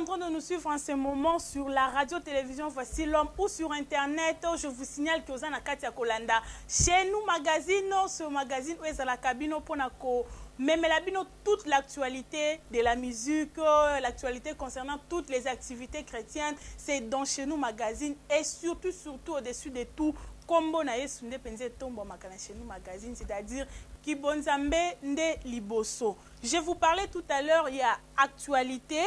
en train de nous suivre en ce moment sur la radio-télévision Voici l'Homme ou sur Internet, je vous signale que vous êtes à Katia Kolanda. Chez nous, magazine, ce magazine où est à la cabine pour même toute l'actualité de la musique, l'actualité concernant toutes les activités chrétiennes, c'est dans Chez nous magazine et surtout au-dessus de tout, Kombo na Yesu nde penze tombo makana Chez nous magazine, c'est-à-dire Kibonzambe nde liboso. Je vous parlais tout à l'heure, il y a actualité.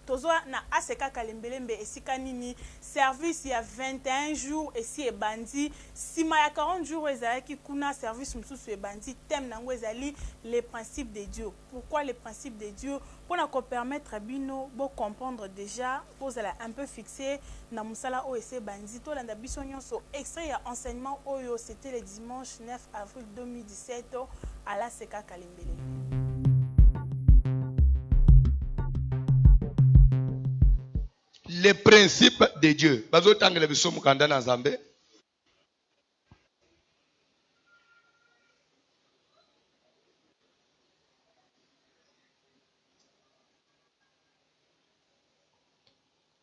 Tozoa na aseka kalembelembe esika nini service il y a 21 jours ici et bandi sima ya 40 jours ezalaki kuna service mususu e bandi thème nango ezali les principes de Dieu. Pourquoi les principes de Dieu? Pour na ko permettre bino bo comprendre déjà pose la un peu fixé na musala o ese bandi to landa biso nyonso extrait ya enseignement oyo c'était le dimanche 9 avril 2017 à la seka kalembelembe. Les principes de Dieu.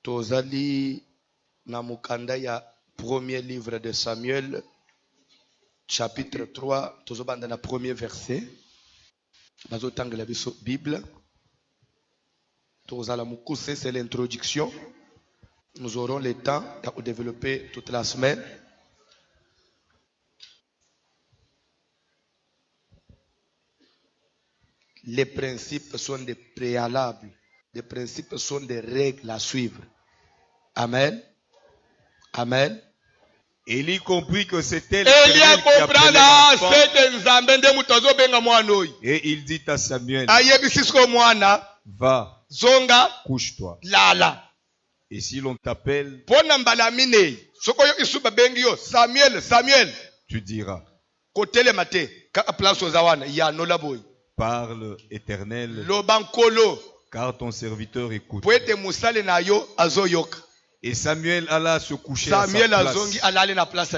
Tozali na mukanda ya premier livre de Samuel, chapitre 3, tozobanda na premier verset. Bazotangela biso Bible. Tozala mukuse, c'est l'introduction. Nous aurons le temps de développer toute la semaine. Les principes sont des préalables. Les principes sont des règles à suivre. Amen. Amen. Élie comprit que c'était l'Éternel qui appelait l'enfant. Et il dit à Samuel, va, couche-toi. Et si l'on t'appelle, tu diras, parle, Éternel, car ton serviteur écoute. Et Samuel alla se coucher à sa place.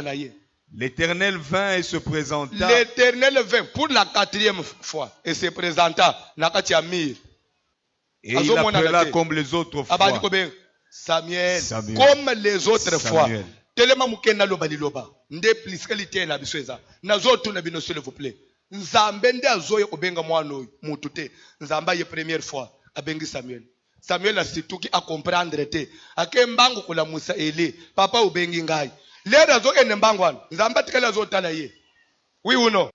L'Éternel vint et se présenta. L'Éternel vint pour la 4e fois et se présenta. Et il appela comme les autres fois. Samuel, comme les autres fois. Tellement mukena loba liloba. Nde pliskalité na bisweza. Nazotu na bino s'il vous plaît. Nzambe nde azoye obenga mwana oyo mutute. Nzamba ye première fois abengi Samuel. Samuel a situki a comprendre te. Ake mbangu kula Musa Eli. Papa ubengi ngai. Lera zo ene mbangu wana. Nzamba tikala zo tala ye. Oui ou non?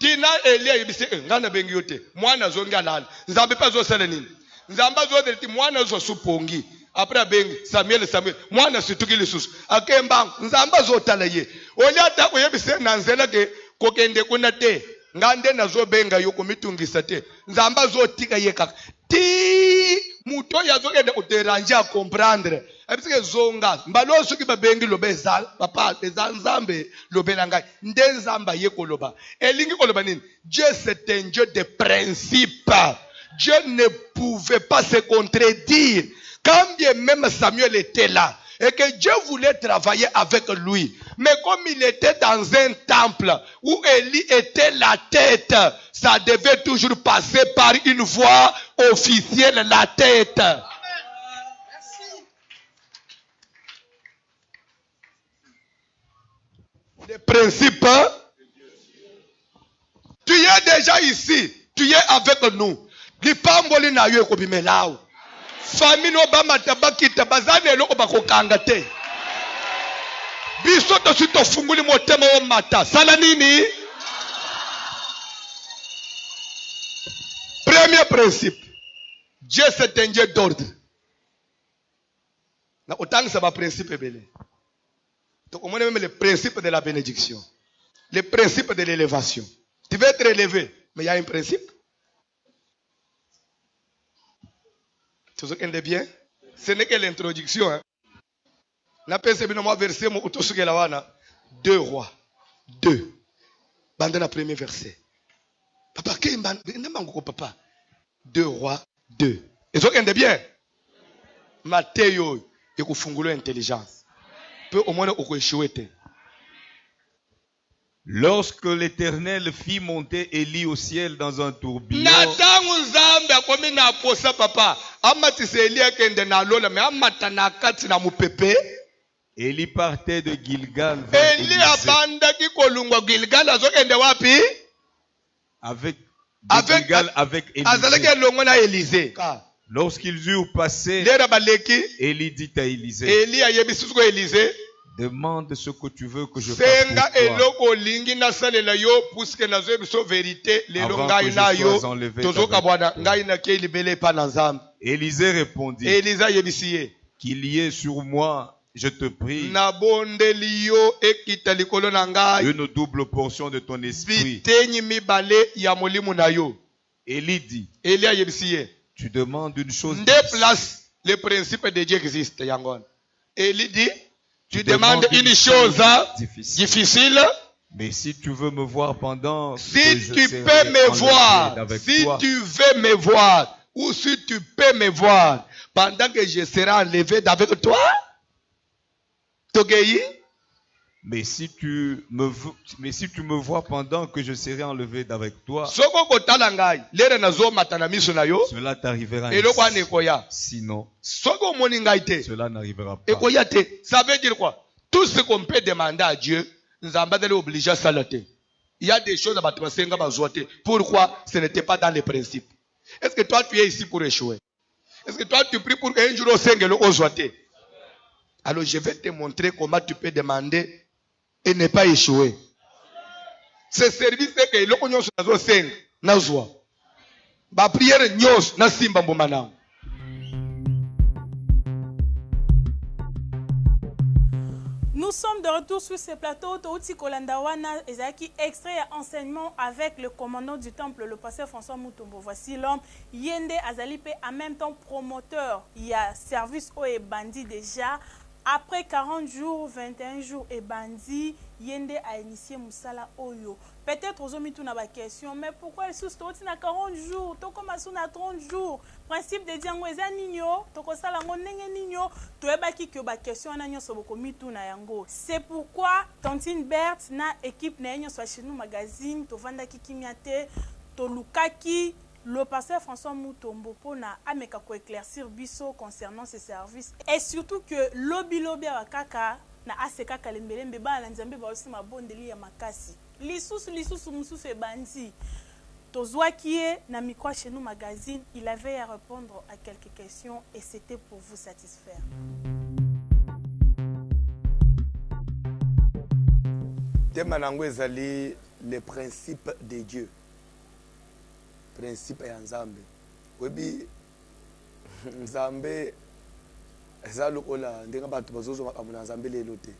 Tina Eli yibise ngana bengi yote. Mwana zo ngalala. Nzambe pa zo sala nini? Nzamba zo deliti mwana zo supongi. Après bengi Samuel mwana situki lisusu. Ake mbangu nzamba zo tala ye. Oli ata ko yibise nanzela ke kokende kuna te. Ngande nazo benga yoko mitungisa te. Nzamba zo tika ye kaka. Ti muto yazo kende uteranje a comprendre. Ebisike zonga mbaloso ki babengi lobeza papa eza nzambe lobela ngai nde nzamba ye koloba. Elingi koloba nini? Dieu c'est un Dieu de principe. Dieu ne pouvait pas se contredire. Quand bien même Samuel était là et que Dieu voulait travailler avec lui. Mais comme il était dans un temple où Élie était la tête, ça devait toujours passer par une voix officielle, la tête. Amen. Les principes, tu es déjà ici, tu es avec nous. Famille no bama tabakita bazane eloko bakokanga te. Biso to sito funguli motema o mata. Sala nini? Premier principe. Dieu c'est un Dieu d'ordre. Na otang ça va principe belé. Donc on même le principe de la bénédiction. Le principe de l'élévation. Tu veux être élevé, mais il y a un principe. Tu sais qu'elle est bien? Ce n'est que l'introduction. Hein? Na pense bien moi verset mo utosuke la wana 2 Rois 2. Bande na premier verset. Papa ke mbango papa 2 Rois 2. Et ce qu'elle est bien? Matthieu ekufungula intelligence. Peu au moins oko échouer te. Lorsque l'Éternel fit monter Élie au ciel dans un tourbillon, Élie partait de Gilgal vers avec Élisée. Lorsqu'ils eurent passé, Élie dit à Élisée, demande ce que tu veux que je fasse pour toi avant que je sois enlevé. Élisée répondit, qu'il y ait sur moi, je te prie, une double portion de ton esprit. Élie dit, tu demandes une chose le principe de Dieu existe. Élie dit, tu demandes une chose difficile. Mais si tu veux me voir pendant si tu peux me voir, si tu veux me voir, ou si tu peux me voir pendant que je serai enlevé avec toi, mais si tu me vois pendant que je serai enlevé avec toi, cela t'arrivera ainsi. Sinon, cela n'arrivera pas. Ça veut dire quoi? Tout ce qu'on peut demander à Dieu, nous sommes obligés à ça. Il y a des choses à battre. Pourquoi ce n'était pas dans les principes? Est-ce que toi tu es ici pour échouer? Est-ce que toi tu pries pour qu'un jour au Seigneur le ozoité? Alors je vais te montrer comment tu peux demander et ne pas échouer. Ce service c'est que le konyo nazo seng nazwa. Ba prière nyos na simba mbomana. Nous sommes de retour sur ce plateau. Touti Kolandawana ezaki extrait et enseignement avec le commandant du temple, le pasteur François Mutombo. Voici l'homme Yende Azalipe, en même temps promoteur. Il y a service au et bandit déjà. Après 40 jours, 21 jours et bandit, Yende a initié Moussala Oyo. Peut-être aux hommes na ba question, mais pourquoi sous toti na 40 jours, to comme sous na 30 jours? Principe de diango eza nino, to ko sala ngonenge nino, to ebaki que ba question na nyo soboko mitu na yango. C'est pourquoi Tantine Berthe na équipe na nyo soit chez nous magazine, to vanda kikimiate, to lukaki le pasteur François Mutombo pona ameka ko éclaircir biso concernant ces services et surtout que lobby akaka na aseka kalembelembe ba na nzambe ba aussi mabondeli ya makasi lisusu mususu ebandi tozwa kie na micro chez nous magazine. Il avait à répondre à quelques questions et c'était pour vous satisfaire. Temanango ezali les principes de Dieu. Principe ya Nzambe. Webi Nzambe ezalokola ndenga bato bazozo makamuna Nzambe lelo te.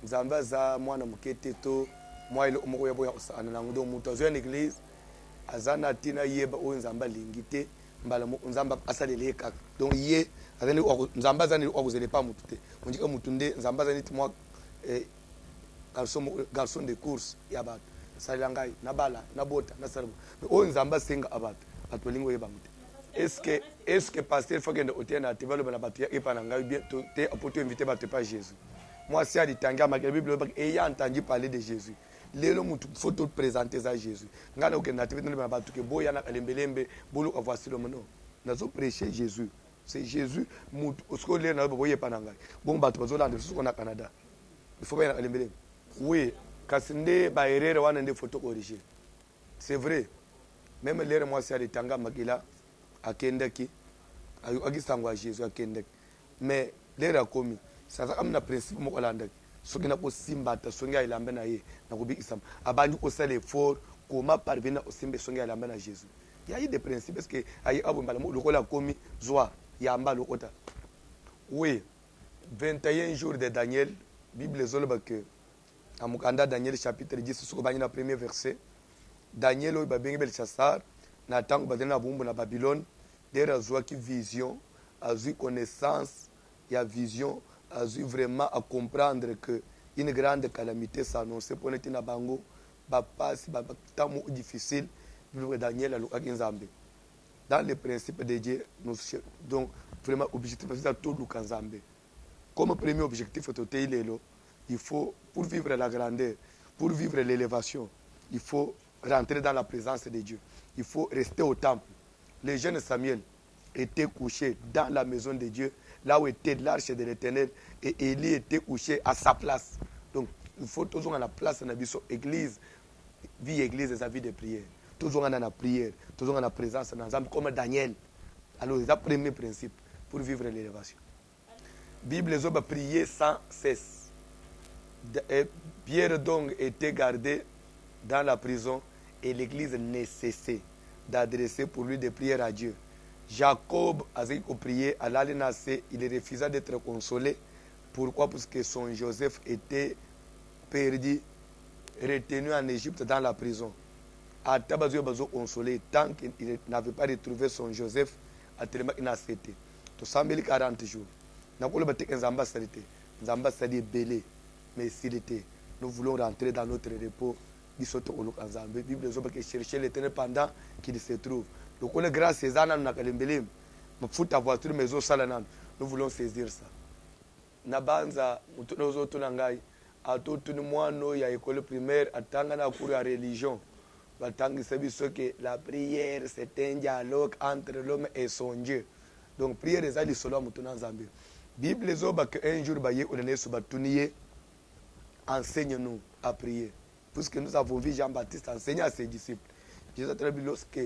Nzambe aza mwana mukete to mwa ile omoko yabo ya osana na ngudo mutu azo ya l'église azana tina yeba o Nzambe lingite mbala Nzambe asalele kaka. Donc ye azani Nzambe azani okuzele pa mutu te. Onjika mutu nde Nzambe azani timwa garçon de course ya bato. Salangai nabala nabota nasarbo o Nzamba senga abatu atolingo yebamute. Est-ce que pasteur faut que hôtel na tevalo bana batu ya epana ngai bien te apoto inviter batu pas Jésus. Moi si ali tanga ma Bible et y a entendu parler de Jésus. Lelo mutu faut te présenter ça Jésus. Ngana okenda tevalo bana batu ke boya na kalembelembe bolo voici le mono. Nazo prêcher Jésus. C'est Jésus mutu oskole na boye pana ngai. Bon batu bazolanda suko na Canada. Il faut bien kalembelembe. Oui. Kasinde ba erreur wana nde photo origine. C'est vrai. Même l'air moi c'est ali tanga makila akendaki agisangwa Jésus akendaki. Mais l'air a commis. Ça amna principe mo kolanda. Soki na ko simbata songa ilamba na ye na ko bikisam. Abandi ko sala effort comment parvenir au simbe songa ilamba na Jésus. Il y a eu des principes parce que ayi abo mbala mo lokola commis joie yamba lokota. Oui. 21 jours de Daniel, Bible zoloba que Amukanda Daniel chapitre 10 sur le premier verset. Daniel oyo babengi Belshazzar na tango bazali na bumbu na Babylone der azwa ki vision, azwi connaissance, il y a vision, azwi vraiment à comprendre que une grande calamité s'annonce pour neti na bango ba passe ba tamu difficile vivre Daniel alukaki Nzambe. Dans les principes de Dieu nous donc vraiment objectif c'est tout Nzambe. Comme premier objectif toté lelo il faut, pour vivre la grandeur, pour vivre l'élévation, il faut rentrer dans la présence de Dieu. Il faut rester au temple. Les jeunes Samuel étaient couchés dans la maison de Dieu, là où était l'arche de l'Éternel, et Élie était couché à sa place. Donc, il faut toujours à la place de l'église, vie église des avis de prière. Toujours en la prière, toujours en la présence d'ensemble, comme Daniel. Alors, c'est le premier principe pour vivre l'élévation. La Bible les a prié sans cesse. Pierre donc était gardé dans la prison et l'église ne cessait d'adresser pour lui des prières à Dieu. Jacob a prié à l'Alénacé, il refusa d'être consolé. Pourquoi? Parce que son Joseph était perdu, retenu en Égypte dans la prison. À Tabazo Bazo consolé, tant qu'il n'avait pas retrouvé son Joseph, à tellement il n'a accepté. Tout ça, 40 jours. Nous voulons rentrer dans notre repos. La Bible dit que chercher l'éternel pendant qu'il se trouve. Donc, on est grâce à ça, nous voulons saisir ça. Nabanza, à tout le monde, il y a l'école primaire, à tant la religion. Que la prière, c'est un dialogue entre l'homme et son Dieu. Donc, prière est la solo à Zambie. Bible dit qu'un jour, enseigne-nous à prier. Puisque nous avons vu Jean-Baptiste enseigner à ses disciples. Jésus a dit, lorsque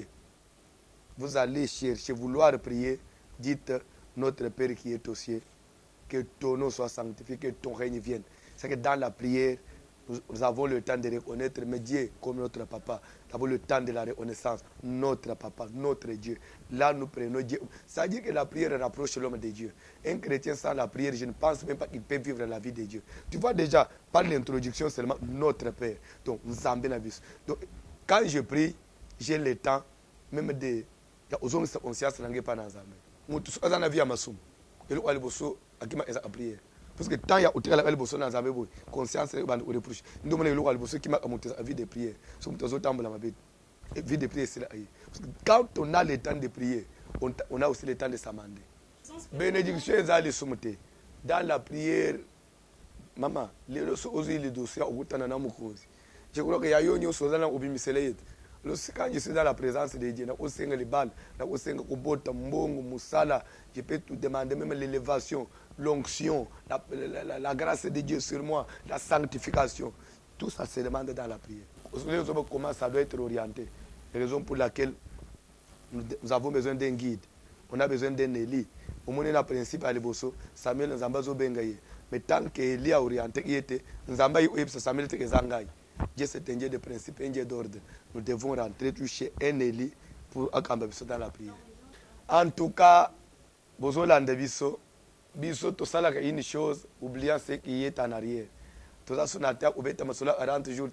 vous allez chercher, vouloir prier, dites notre Père qui est aux cieux, que ton nom soit sanctifié, que ton règne vienne. C'est que dans la prière, nous avons le temps de reconnaître, mais Dieu comme notre papa. Nous avons le temps de la reconnaissance, notre papa, notre Dieu. Là, nous prenons Dieu. Ça veut dire que la prière rapproche l'homme de Dieu. Un chrétien sans la prière, je ne pense même pas qu'il peut vivre la vie de Dieu. Tu vois déjà, par l'introduction seulement, notre Père. Donc, nous avons la vie. Donc, quand je prie, j'ai le temps, même de... Il y a conscience de la prière. Nous avons la vie à Massoum. Et nous avons la prière. Parce que tant il y a autre chose dans la conscience et le reproche. Nous avons le qui m'a monté la vie de prière. La vie de prière, c'est là. Quand on a le temps de prier, on a aussi le temps de s'amender. Bénédiction est allée soumter. Dans la prière, maman, les dossiers, je crois qu'il y a une chose dans le quand je suis dans la présence de Dieu, je peux tout demander, même l'élévation, l'onction, la grâce de Dieu sur moi, la sanctification. Tout ça se demande dans la prière. Vous savez comment ça doit être orienté. La raison pour laquelle nous avons besoin d'un guide. On a besoin d'un Élie. Au moins, le principe à l'Ebosso, Samuel Nzambazo Bengaye. Mais tant qu'Élie a orienté, Nzambaye Samuel Tekezangaye. Dieu c'est un Dieu de principe, un Dieu d'ordre. Nous devons rentrer toucher un Élie pour accompagner dans la prière. En tout cas, Bozolande Bisso, tout ça là une chose, oubliant ce qui est en arrière. Tout ça sur la terre, ou bien Masola 40 jours,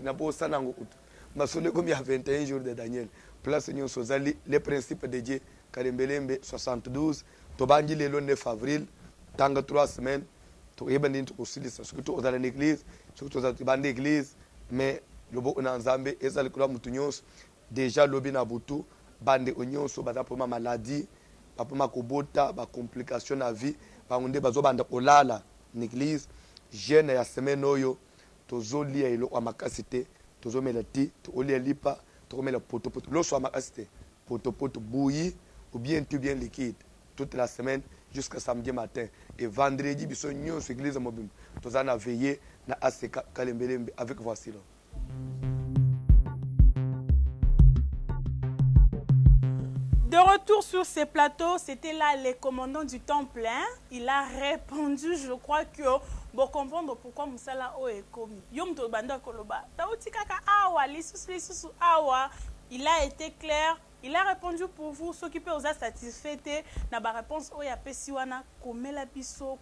n'a pas ça n'a pas comme il y a 21 jours de Daniel. Place nous Sozali, les principes de Dieu, Karimbelembe 72, Tobangi le 9 avril, Tanga 3 semaines, tu es bandit aussi, surtout dans l'église, surtout dans l'église. Mais le bon Nzambe et ça le club mutunyos déjà lobi na butu bande onyonso baza pour ma maladie ba pour ma kobota ba complication na vie ba ngonde bazo banda kolala l'église jeune ya semaine oyo tozo lia ilo wa makasite tozo melati to olia lipa to mela poto lo so makasite poto bouilli ou bien tout bien liquide toute la semaine jusqu'à samedi matin et vendredi biso nyonso église mobim toza na veiller na aseka kalembelembe avec voici là. De retour sur ces plateaux, c'était là le commandant du temple. Hein? Il a répondu, je crois que pour comprendre pourquoi Moussala o est commis. Yom to banda koloba. Taouti kaka awa, lisusu awa. Il a été clair. Il a répondu pour vous, ceux qui peuvent vous satisfaire. Na ba réponse o ya pesiwana komela biso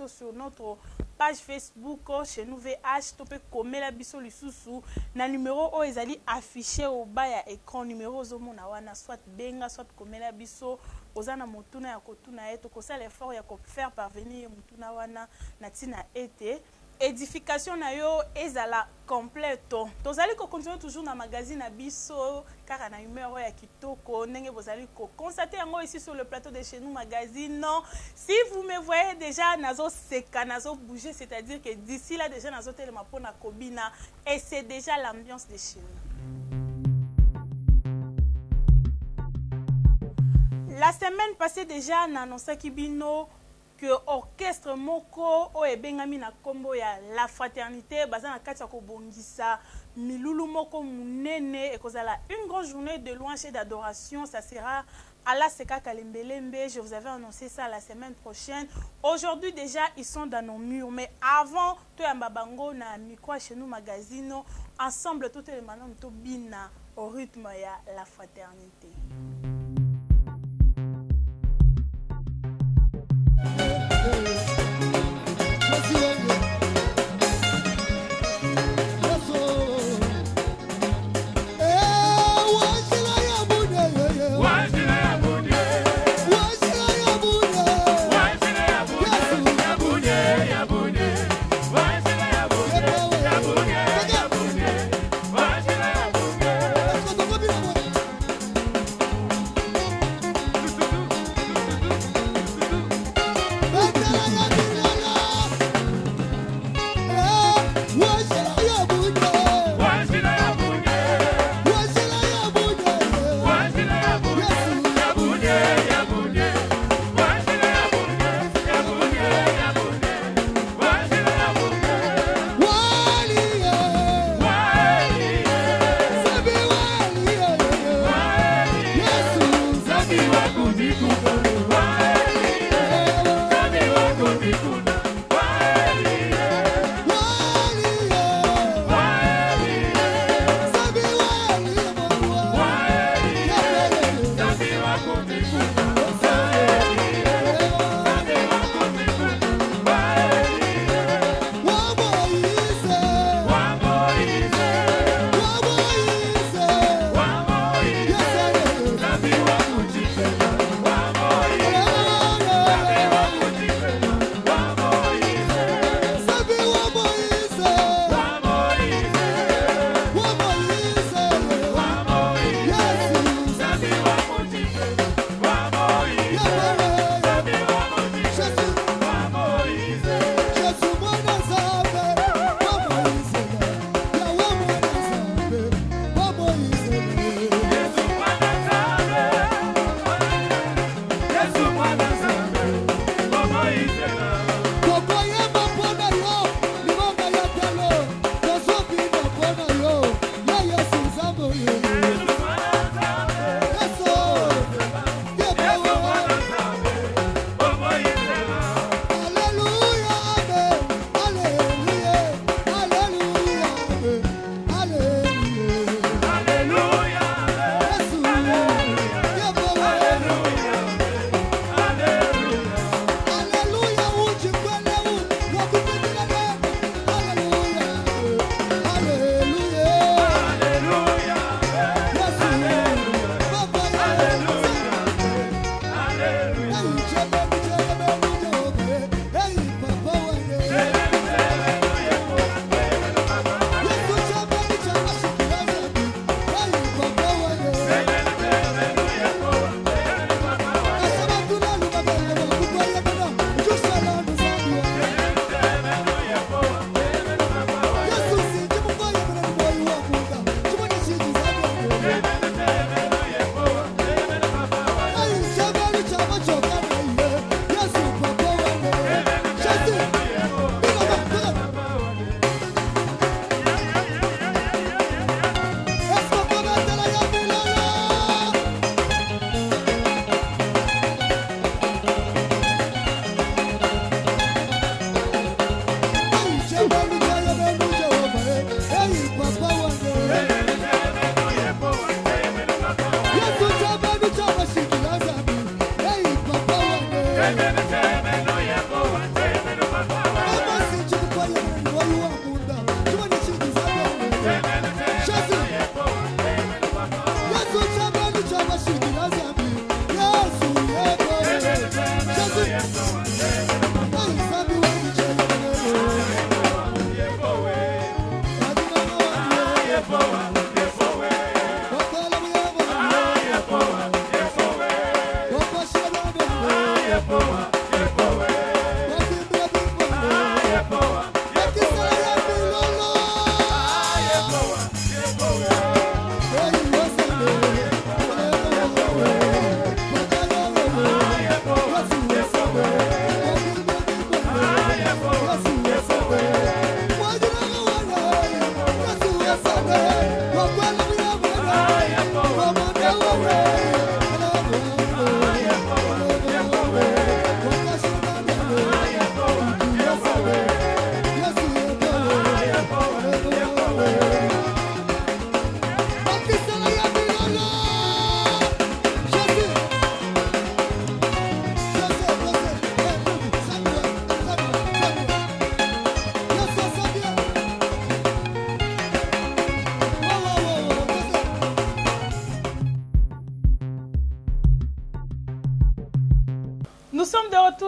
sur notre page Facebook chez nous VH topé komela biso lisusu na numéro o ezali affiché au bas ya écran numéro zomona wana soit benga soit komela biso ozana motuna ya kotuna eto ko ça l'effort ya ko faire parvenir motuna wana na tina été édification na yo ezala complète. Tozali ko continuer toujours na magazine Abisso car na humeur ya kitoko ndenge bozali ko constater yango ici sur le plateau de chez nous magazine. Si vous me voyez déjà nazo seka nazo bouger, c'est-à-dire que d'ici là déjà nazo telema pona kobina et c'est déjà l'ambiance de chez nous. La semaine passée déjà na annoncé kibino que orchestre moko o ebengami na kombo ya la fraternité baza na kati ya kobongisa milulu moko munene ekozala une grande journée de louange et d'adoration. Ça sera à la Seka Kalembelembe. Je vous avais annoncé ça la semaine prochaine. Aujourd'hui déjà ils sont dans nos murs, mais avant to ya mbabango na micro chez nous magazine ensemble tout les manon to bina au rythme ya la fraternité.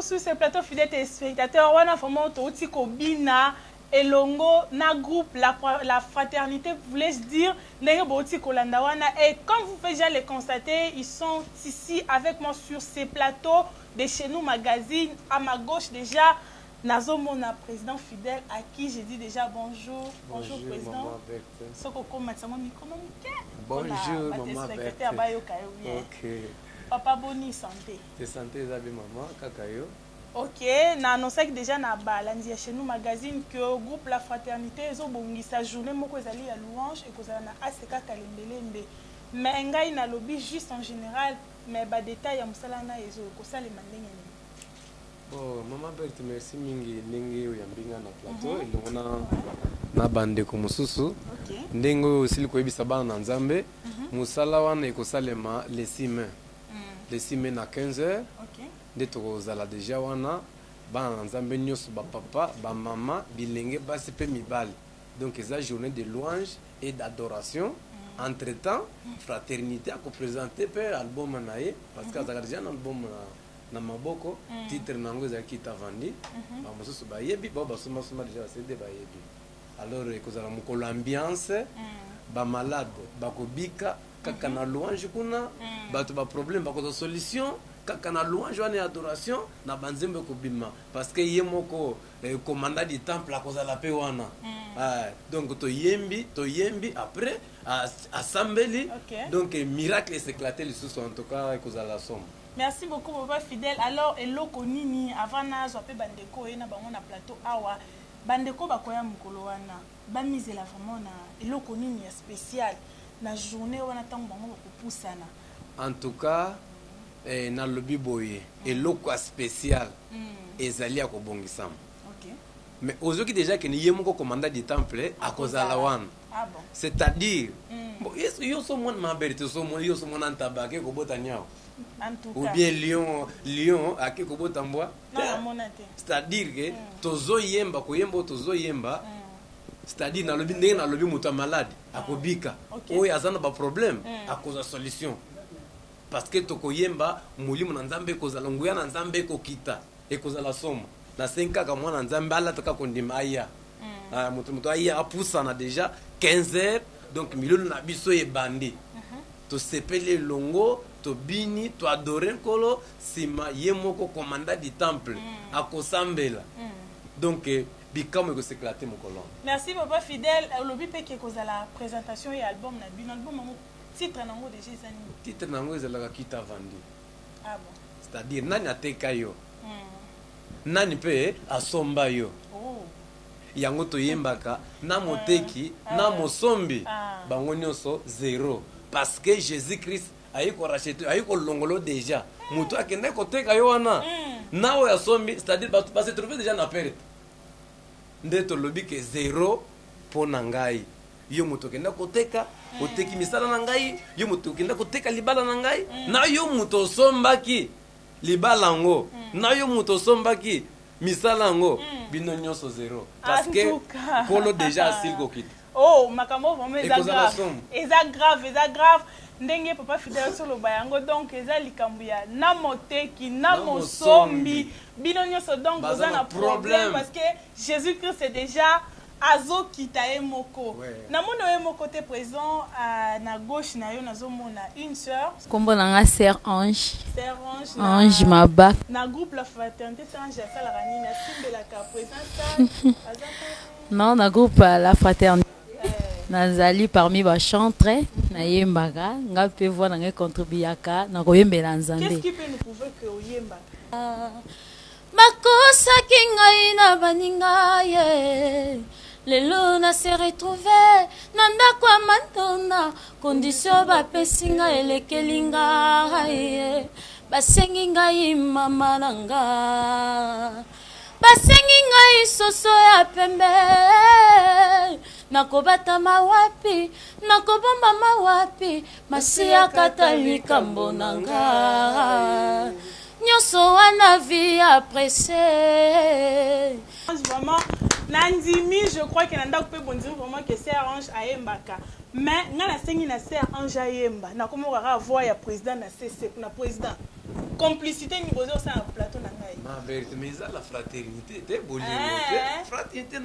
retour sur ce plateau fidèle téléspectateurs. On a vraiment tout Kobina et Longo, na groupe la fraternité, voulais-je dire, et comme vous pouvez déjà le constater, ils sont ici avec moi sur ces plateaux de chez nous magazine. À ma gauche déjà, Nazo Mona, président fidèle, à qui j'ai dit déjà bonjour. Bonjour président. Bonjour maman Berthe. Ok. Papa Boni santé. De santé zabi maman kakayo. Ok, na annoncé que déjà na balandi chez nous magazine que groupe la fraternité ezo bongisa journée moko ezali ya louange et kozala na ACK Kalembelembe. Mais ngai na lobby juste en général mais ba détail ya musala na ezo ko sala mandenge ni. Bon, maman Berthe merci mingi ndenge oyambinga na plateau elongona na bande ko mususu. Ok. Ndenge aussi ko yebisa bana na Nzambe. Musala wana ekosalema les 6 mai. Les 6 mai na 15h. Ok. Nde tokozala deja wana bana na Nzambe nyonso ba papa ba mama bilenge basi pe mibali. Donc eza journée de louange et d'adoration. Entre temps fraternité a présenter pe album nae parce que azaka déjà un album na maboko titre nango eza kita vandi ba mosusu ba yebi ba basoma soma déjà CD ba yebi. Alors ekozala mukolo ambiance ba malade ba kobika kaka na louange kuna bato ba problème ba ko solution kaka na louange wana adoration na banzembe ko bima parce que yemoko commandant du temple a kozala pe wana donc to yembi après assemblée donc miracle s'éclater le sous en tout cas kozala somme. Merci beaucoup papa fidèle. Alors eloko nini avant na zo pe bandeko e na bango na plateau awa bandeko bakoya mukolo wana ba misela vraiment na eloko nini ya spécial na journée wana tango bango bakopusana. En tout cas na lobby boye eloko spécial ezali ya kobongisama. OK. Mais ozoki déjà que ni yemoko commandant du temple à kozala wana. Ah bon. C'est-à-dire bon yo so mon maberté so mon yo so mon antabake ko bota nyao. En tout cas. Ou bien lion ake ko bota mbwa. C'est-à-dire que tozo yemba ko yembo tozo yemba. C'est-à-dire na lobi ndenge na lobi muto malade akobika. Oyo azana ba problème akoza solution. Parce que toko yemba mulimo na Nzambe kozala nguya na Nzambe ko kita e kozala somo. Na 5 ka mwana Nzambe ala taka kondima aya. Muto aya apusa na déjà 15h donc milolo na biso e bandi. To sepele longo to bini to adorer kolo sima yemoko commandant du temple akosambela. Donc bikamo ko s'éclater mon colon. Merci papa fidèle. Lobi pe ke kozala présentation et album na bino album mo titre nango déjà ezani. Titre nango ezala kita vandi. Ah bon. C'est-à-dire nani ateka yo. Nani pe asomba yo. Oh. Yango to yembaka na moteki na mosombi bango nyonso zéro parce que Jésus-Christ ayiko racheter ayiko longolo déjà muto akende koteka yo wana na o ya sombi c'est-à-dire ba se trouver déjà na perte ndeto lobi ke zéro pona ngai yo muto kenda koteka oteki misala na ngai yo muto kenda koteka libala na ngai na yo muto sombaki libala ngo na yo muto sombaki misala ngo bino nyonso zéro parce que kolo déjà asil kokita. Oh makambo vraiment eza grave ndenge papa fidèle sur le bayango donc eza likambu ya na moteki na mosombi bino nyonso donc boza na problème parce que Jésus-Christ c'est déjà azo kita emoko na mono emoko te présent na gauche na yo nazomona une sœur kombo nanga sœur Ange Maba na groupe la fraternité Ange ça la rani na simbela ka présence non na groupe la fraternité nazali parmi ba chantre na yembaka nga pe voir na contribuaka na koyembela Nzambe. Qu'est-ce qui peut nous prouver que oyembaka makosa kingai na baninga ye lelo na se retrouver na ndako ya mandona condition bapesi ngai elekeli ngai basengi ngai mama na nga basengi ngai soso ya pembe nakobata mawapi nakobomba mawapi masiya katalika mbona nga nyonso wana vie apprécié. Vraiment Nandimi, je crois que nanda peut bon dire vraiment que c'est Ange Ayembaka. Mais nga na sengi na c'est Ange Ayemba. Na komo kaka voir ya président na CC na président. complicité ni bozo ça na plateau na ngai. Ma vérité mais ça la fraternité t'es beau fraternité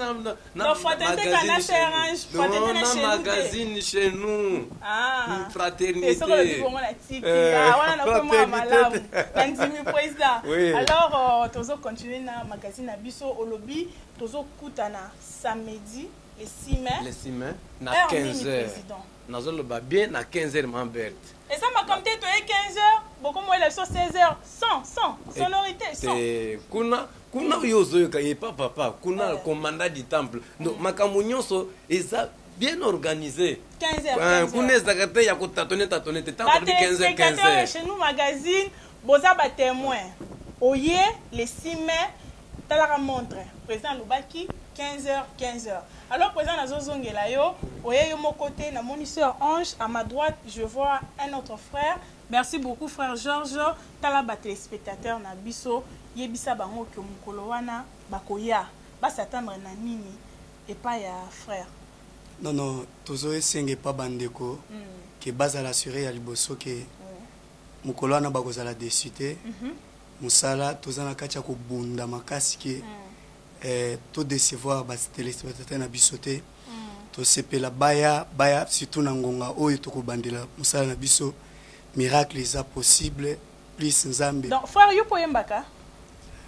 na fraternité kana s'arrange fraternité na chez nous magazine chez nous fraternité c'est ça que bon la tiki wana na koma malamu ndimi président alors tozo continuer na magazine na biso olobi tozo kutana samedi le 6 mai le 6 mai na 15h nazo le ba bien na 15h ma Berthe. Et ça m'a comme t'es 15h, beaucoup moins les 16h, sans sonorité, sans. Kuna yozo yoka pas papa, kuna le commandant du temple. Donc makamunyo so eza bien organisé. 15h. Kuna zakate ya ko tâtonner tant qu'on dit 15h. Chez nous magazine, boza ba témoin. Oye le 6 mai, talaka montre. Président Lubaki 15h. Alors, président Nazozongela yo, oye yo mon côté, na moniteur Ange, à ma droite, je vois un autre frère. Merci beaucoup, frère Georges. Talaba téléspectateur na biso, yebisa bango ke mukolo wana bakoya, ba s'attendre na nini et pas ya frère. Non, tozo esenge pas bandeko, ke baza l'assurer ya liboso ke mukolo wana bakozala desité. Musala tozana kacha ko bunda makasi ke to décevoir bas téléspectateurs na bisoté to sepela baya surtout na ngonga oyo to ko bandela musala na biso miracle is possible plus nzambe. Donc frère yo po yembaka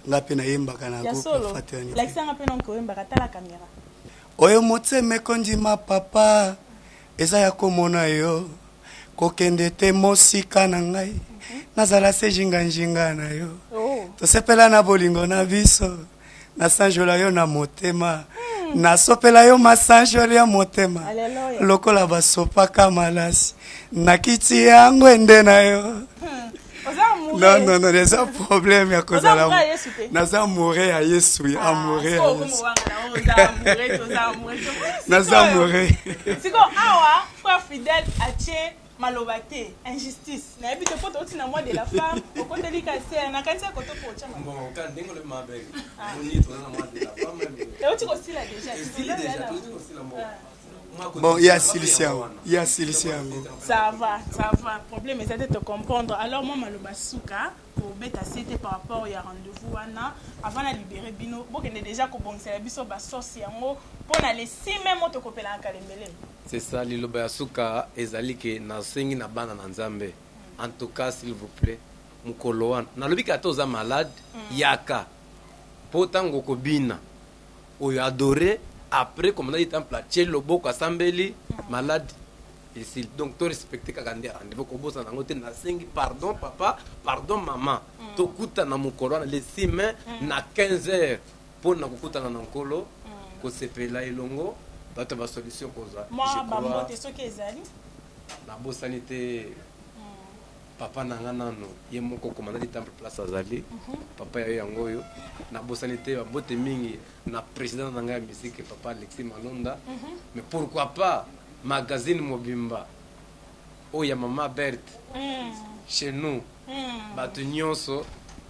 ngape na yembaka na groupe fraternité like ça ngape non ko yembaka ta la caméra oyo moteme kondima papa eza ya komona yo kokende te mosika na ngai nazala se jinga na yo to sepela na bolingo na biso na sanjola yo na motema na sopela yo masanjoli ya motema lokola basopaka malasi na kiti yango ende na yo non les problèmes ya kozala naza mourir à Yesu amourir naza mourir siko awa frère fidèle atie malobate injustice na ebite poto oti na moi de la femme okoteli kaser na kanisa koto pocha bon quand dingo le mabel boni to na moi de la femme et oti ko sila déjà bon il y a Silician ça va problème c'est de te comprendre alors moi maloba suka pour beta c'était par rapport ya rendez-vous wana avant la libérer bino bokende déjà ko bongisa biso ba source yango pona les 6 même to kopela kalembele. C'est ça, liloba yasuka ezali ke na sengi na bana na nzambe. En tout cas, s'il vous plaît, mukolo wana. Na lobi ka toza malade, yaka. Potango ko bina. Oyo adoré après comme on a dit temple la tchel loboko asambeli malade. Ici donc to respecter ka gandi rendez-vous ko bosa na ngote na sengi pardon papa, pardon maman. To kuta na mukolo wana les 6 mai na 15h pour na kukuta na nkolo ko sepela ilongo. Bato ba solution koza moi ba mbote soki ezali na bo sanité papa nanga nano ye moko commandant du temple place azali papa ya yango yo na bo sanité ba mbote mingi na président nanga ya musique papa Alexis Malonda mais pourquoi pas magazine Mobimba o ya mama Berthe chez nous bato nyonso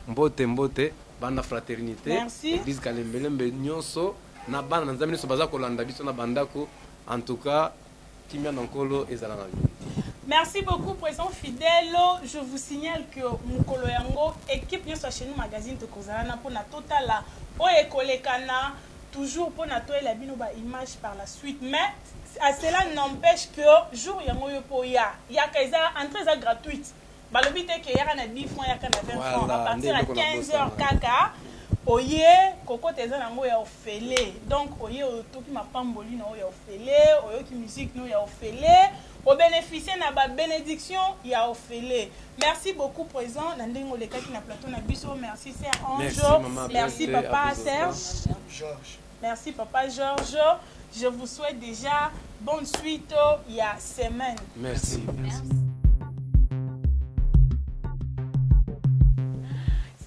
mbote bana fraternité église Kalembelembe nyonso na bana nzambe so baza kolanda biso na bandako en tout cas kimia nankolo ezala na vie. Merci beaucoup président fidèle, je vous signale que mukolo yango équipe nyonso chez nous magazine de kozala pour na total o ekolekana toujours pour na toela bino ba image par la suite mais à cela n'empêche que jour yango yo po ya kaisa entrée za gratuite balobi te ke yaka na 10 francs yaka na 20 francs à partir à 15h kaka oye koko teza nango ya ofele donc oye otoki mapamboli na oya ofele oyo ki musique no ya ofele o bénéficier na ba bénédiction ya ofele. Merci beaucoup président na ndengo lekaki na plateau na biso. Merci sœur Ange, merci papa Serge, merci papa Georges. Je vous souhaite déjà bonne suite il y a semaine. Merci.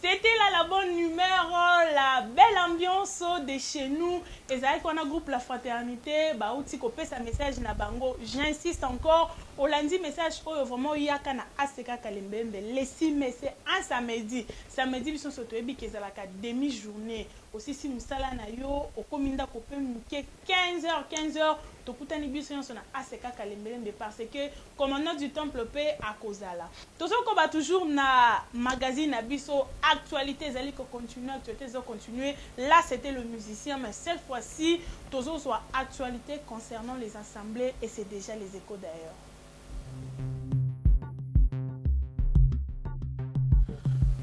C'était là la bonne numéro, la belle ambiance de chez nous. Et ça qu'on a groupe La Fraternité, bah outi kopé sa message na bango. J'insiste encore, au lundi message oh vraiment yaka na aseka kalembembe. Les 6 mai c'est un samedi. Samedi ils sont surtout ebi kezala ka demi-journée. aussi si musala na yo okominda ko pe muke 15h tokutani biso nyonso na aseka kalembelembe parce que commandant du temple pe akozala tozoko ba toujours na magazine na biso actualité ezali ko continuer actualité zo continuer là c'était le musicien mais cette fois-ci tozo soit actualité concernant les assemblées et c'est déjà les échos d'ailleurs.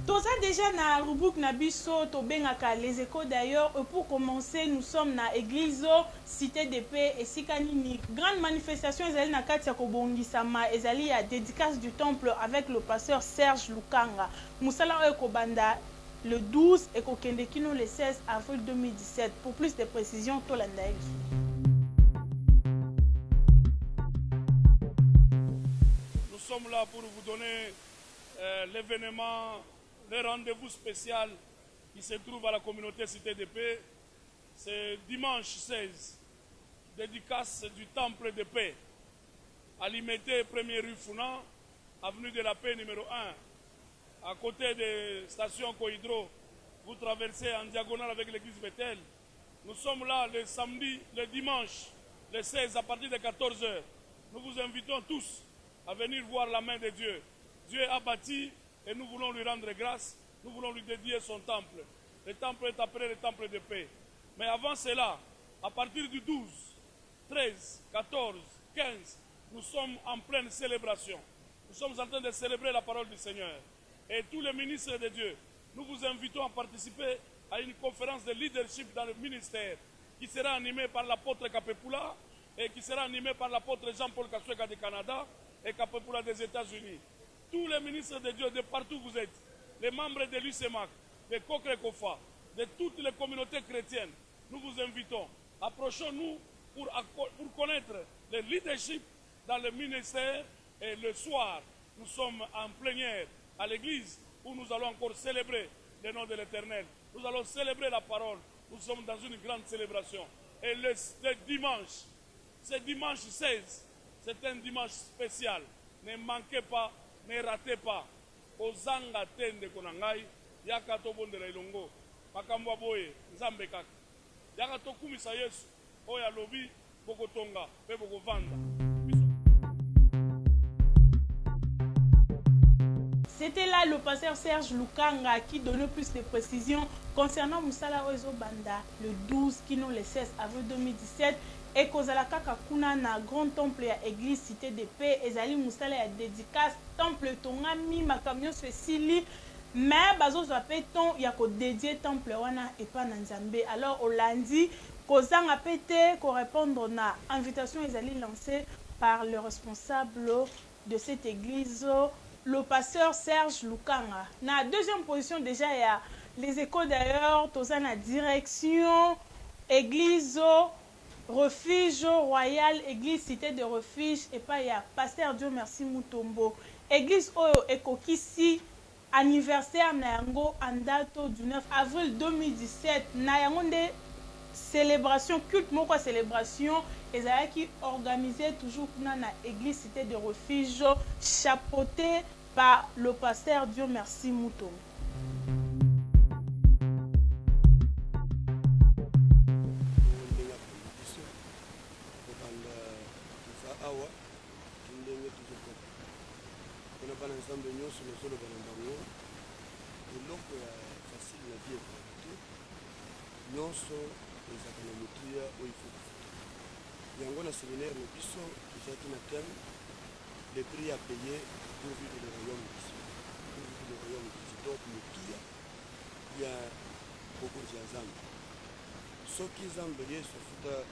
Toza déjà na rubrique na biso to bengaka les échos d'ailleurs et pour commencer nous sommes na église cité de paix et sikanini grande manifestation ezali na kati ya kobongisama ezali ya dédicace du temple avec le pasteur Serge Lukanga musala oyo kobanda le 12 et kokende kino le 16 avril 2017 pour plus de précisions tolanda Nous sommes là pour vous donner l'événement, le rendez-vous spécial qui se trouve à la communauté Cité de Paix. C'est dimanche 16, dédicace du Temple de Paix, à Limité, 1er rue Founan, avenue de la Paix numéro 1, à côté de station Cohydro. Vous traversez en diagonale avec l'église Bethel. Nous sommes là le samedi, le dimanche, le 16 à partir de 14h. Nous vous invitons tous à venir voir la main de Dieu. Dieu a bâti et nous voulons lui rendre grâce, nous voulons lui dédier son temple. Le temple est appelé le temple de paix. Mais avant cela, à partir du 12, 13, 14, 15, nous sommes en pleine célébration. Nous sommes en train de célébrer la parole du Seigneur. Et tous les ministres de Dieu, nous vous invitons à participer à une conférence de leadership dans le ministère qui sera animée par l'apôtre Kapepula et qui sera animée par l'apôtre Jean-Paul Kasweka du Canada et Kapepula des États-Unis. Tous les ministres de Dieu, de partout où vous êtes, les membres de l'UCEMAC, de Kokre-Kofa, de toutes les communautés chrétiennes, nous vous invitons. Approchons-nous pour connaître le leadership dans le ministère. Et le soir, nous sommes en plénière à l'église où nous allons encore célébrer le nom de l'Éternel. Nous allons célébrer la parole. Nous sommes dans une grande célébration. Et le dimanche, ce dimanche 16, c'est un dimanche spécial. Ne manquez pas, ne ratez pas. Ozanga tende konangai, yaka to bondela ilongo. Makambo boye, nzambe kaka. Yaka to kumisa Yesu, oya lobi, boko tonga, pe boko vanda. C'était là le pasteur Serge Lukanga qui donnait plus de précisions concernant Moussala Oezo Banda le 12 kino le 16 avril 2017 et Kozalaka Kakuna na grand temple à église cité de paix et Zali Moussala ya dédicace temple tongami makamio cecili mais bazo zapeton ya ko dédié temple wana et pas Nzambe. Alors au lundi Kozanga pété ko répondre na invitation ezali lancée par le responsable de cette église le pasteur Serge Lukanga. Na deuxième position déjà il y a les échos d'ailleurs, toza na direction église refuge royal, église cité de refuge et pas il y a pasteur Dieu merci Mutombo. Église oyo ekokisi anniversaire na yango en date du 9 avril 2017 na yango nde célébration culte moko célébration ezalaki organisé toujours dans la église cité de refuge chapeauté par le pasteur Dieu merci Mouton. Yango na séminaire le biso ezaki na thème les prix à payer pour vivre le royaume de Dieu. Pour vivre le royaume de Dieu. Donc motuya ya bokonzi ya Nzambe. Soki Nzambe ye sofuta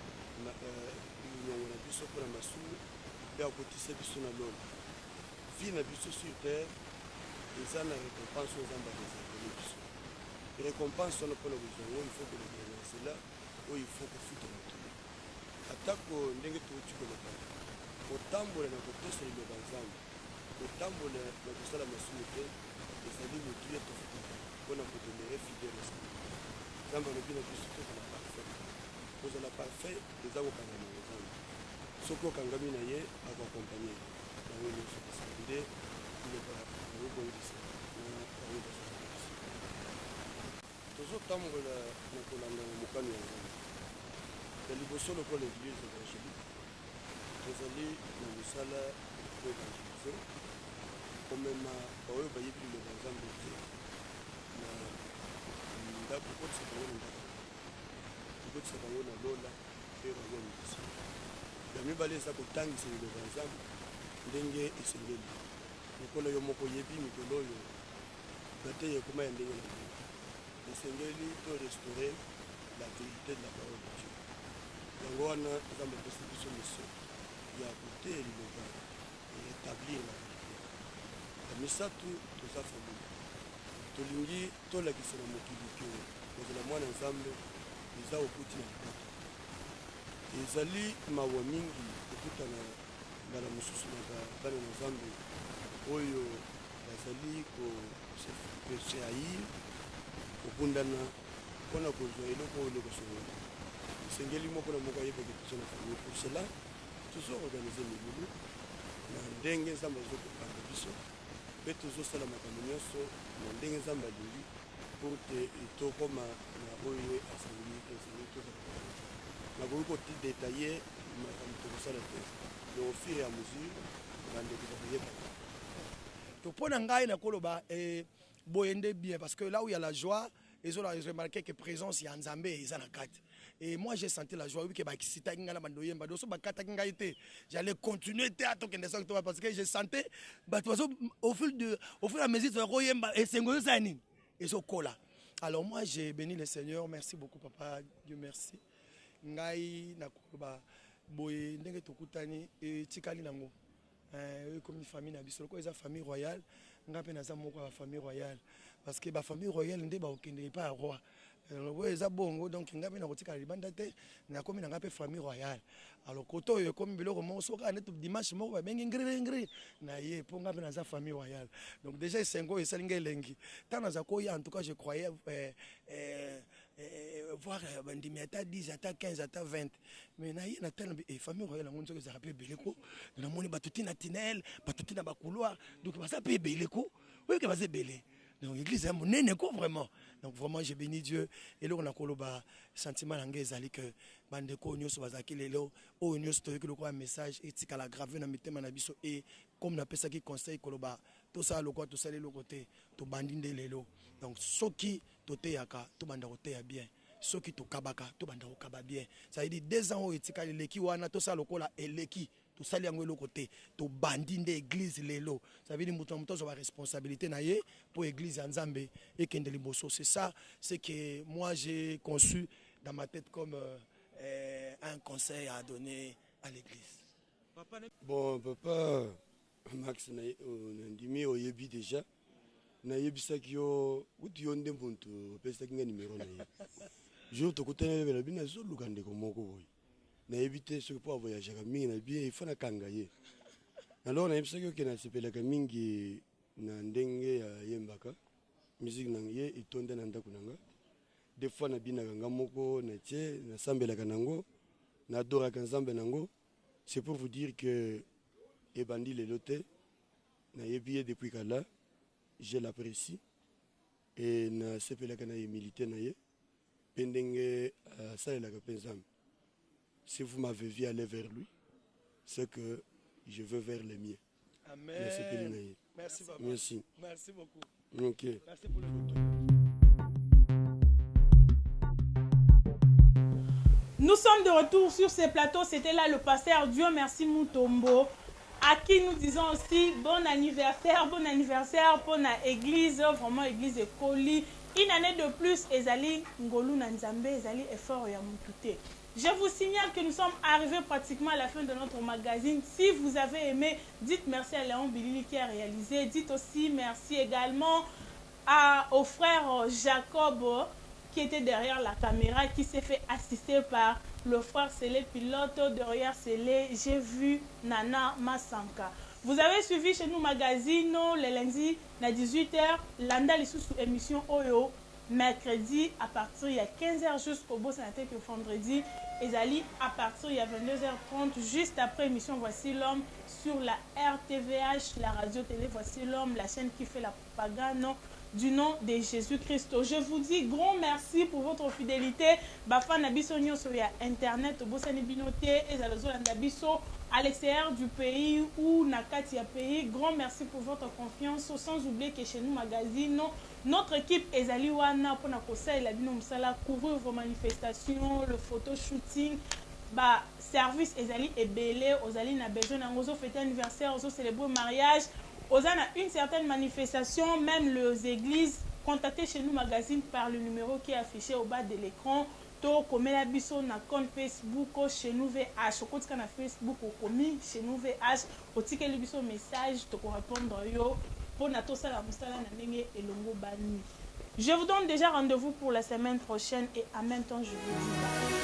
nyongo na biso mpona masumu mpe akotisa biso na lolo. Vie na biso sur terre eza na récompense oyo Nzambe areservele biso. Récompense wana mpona kozwa yango il faut que le cela oyo il faut kofuta motuya. Atako ndenge tuuti koloba kotambola na kotosa liloba Nzambe kotambola na kosala masumu te ezali motuya tofutaka mpona kodemere fidele Nzambe alobi na biso tozala parfait kozala parfait eza kokangama na Nzambe soki okangami na ye akoakompagne yango nyonso kosala nde liloba yango boyebisa na yango basala biso. tozotambola na kolanda mokano ya nzambe ya liboso lokola église évangélique tozali na mosala koévangélize komema baoyo bayebi liloba nzambe te na ndako kokotisa bango na ndako kokotisa bango na lola mpe royaume du ciel ya mibale eza kotangisa liloba nzambe ndenge esengeli mikolo yo moko oyebi mikolo oyo bateye ekoma ya ndenge na ndenge esengeli to restaurer la vérité de la parole de Dieu yango wana nzambe apesi biso mission ya koteya liloba rétablir la vérité ya misato toza famille tolingi tolakisa na mokili ke kozala mwana nzambe eza okuti na libato ezali mawa mingi kokutana mbala mosusu na bana na nzambe oyo bazali kosehaïr kobundana mpona kozwa eloko oyo lokosongola esengeli moko na moko ayebaki biso na famille pour cela tozoorganize milulu na ndenge nzambe azokopanga biso mpe tozosala makambo nyonso na ndenge nzambe alingi pour te tokoma na oyo asengi tozala nakoki kotidetaille makambo tokosala te mais au fur et à mesure bandeko bakoyebaka topona ngai nakoloba boye nde bien parce que là où il y a la joie ils ont remarqué que présence ya nzambe eza na kati et moi j'ai senti la joie oui que bakisita ngala bandoyemba doso bakata ngai te j'allais continuer théâtre que ndesa parce que je sentais au fur et à mesure de royemba et sengoyo sani et so kola alors moi j'ai béni le Seigneur merci beaucoup papa Dieu merci ngai nakoloba boye ndenge tokutani et tikali nango comme une famille na biso ko eza famille royale ngape na za moko ya famille royale parce que ba famille royale nde ba okende pas roi ouais eza bongo donc ngape na kotika libanda te na komi na ngape famille royale alors koto yo comme biloko mo soka net dimanche moko ba bengi ngri na ye po ngape na za famille royale donc déjà sengo esalinga elengi tana za ko ya en tout cas je croyais voir bandimi ata 10 ata 15 ata 20 mais na ye na tellement famille royale ngonzo ke za rappeler beleko na moni batuti na tinel batuti na ba couloir donc ba ça pe beleko oui que ba c'est belé donc l'église est monene ko vraiment donc vraiment j'ai béni Dieu et là on a koloba sentiment nangé ezali que bandeko nyoso bazaki lelo o nyoso to yeki lokwa message etika la grave na mitema na biso et comme na pesa ki conseil koloba to ça lokwa to sale lokote to bandinde lelo donc soki to teyaka to banda koteya bien soki to kabaka to banda kokaba bien ça veut dire 2 ans o etika leki wana to ça lokola eleki to sali yango lokote to bandinde église lelo ça veut dire muto muto zo responsabilité na ye pour église ya Nzambe et kende liboso c'est ça c'est que moi j'ai conçu dans ma tête comme un conseil à donner à l'église. Bon papa Max na ndimi oyebi déjà na yebisaki yo uti yo nde muntu pesaki nga numéro na ye jour tokutana bela bina zo lukande ko moko boy na yebite ce pour voyager mingi na bien il faut na kanga ye alors na yebisaki ke na sepelaka mingi na ndenge ya yembaka musique na ye itonde na ndako nanga des fois na bina nga moko na tie na sambelaka nango na adoraka nzambe nango c'est pour vous dire que ebandi lelote na yebi depuis kala je l'apprécie et na sepelaka na humilité na ye pendenge salelaka penzam si vous m'avez vu aller vers lui c'est que je veux vers les miens. Amen. Merci papa. Merci. Merci beaucoup. OK. Merci pour le retour. Nous sommes de retour sur ces plateaux. C'était là le pasteur Dieu merci Mutombo, à qui nous disons aussi bon anniversaire pour la église, vraiment église Ekoli. Une année de plus, Ezali Ngolu Nanzambe, Ezali effort ya Mutute. Je vous signale que nous sommes arrivés pratiquement à la fin de notre magazine. Si vous avez aimé, dites merci à Léon Bilili qui a réalisé. Dites aussi merci également au frère Jacob qui était derrière la caméra, qui s'est fait assister par le frère Célé, pilote. Derrière Célé, j'ai vu Nana Masanka. Vous avez suivi chez nous magazine les lundis à 18h, Landa sous émission Oyo, mercredi à partir de 15h jusqu'au beau sénateur que vendredi, et Zali à partir de 22h30, juste après émission Voici l'homme sur la RTVH, la radio télé Voici l'homme, la chaîne qui fait la propagande du nom de Jésus-Christ. Je vous dis grand merci pour votre fidélité. Bafan Nabiso Nyoso ya Internet, Bosani Binoté, et Zalazolanda Biso à l'extérieur du pays ou Nakati ya pays. Grand merci pour votre confiance. Sans oublier que chez nous, Magazine, notre équipe Ezali Wana pour Nakosa et la Bino Msala couvrir vos manifestations, le photo shooting. Bah, service Ezali est belé, Ozali n'a besoin d'un ozo fêter anniversaire, ozo célébrer mariage. Ozana une certaine manifestation, même les églises, contactez chez nous Magazine par le numéro qui est affiché au bas de l'écran. To comme la biso na compte Facebook chez nous VH. Au côté na Facebook au commis chez nous VH. Au ticket le biso message to répondre yo pour na to sala mustala na ndenge elongo bani. Je vous donne déjà rendez-vous pour la semaine prochaine et en même temps je vous dis bye.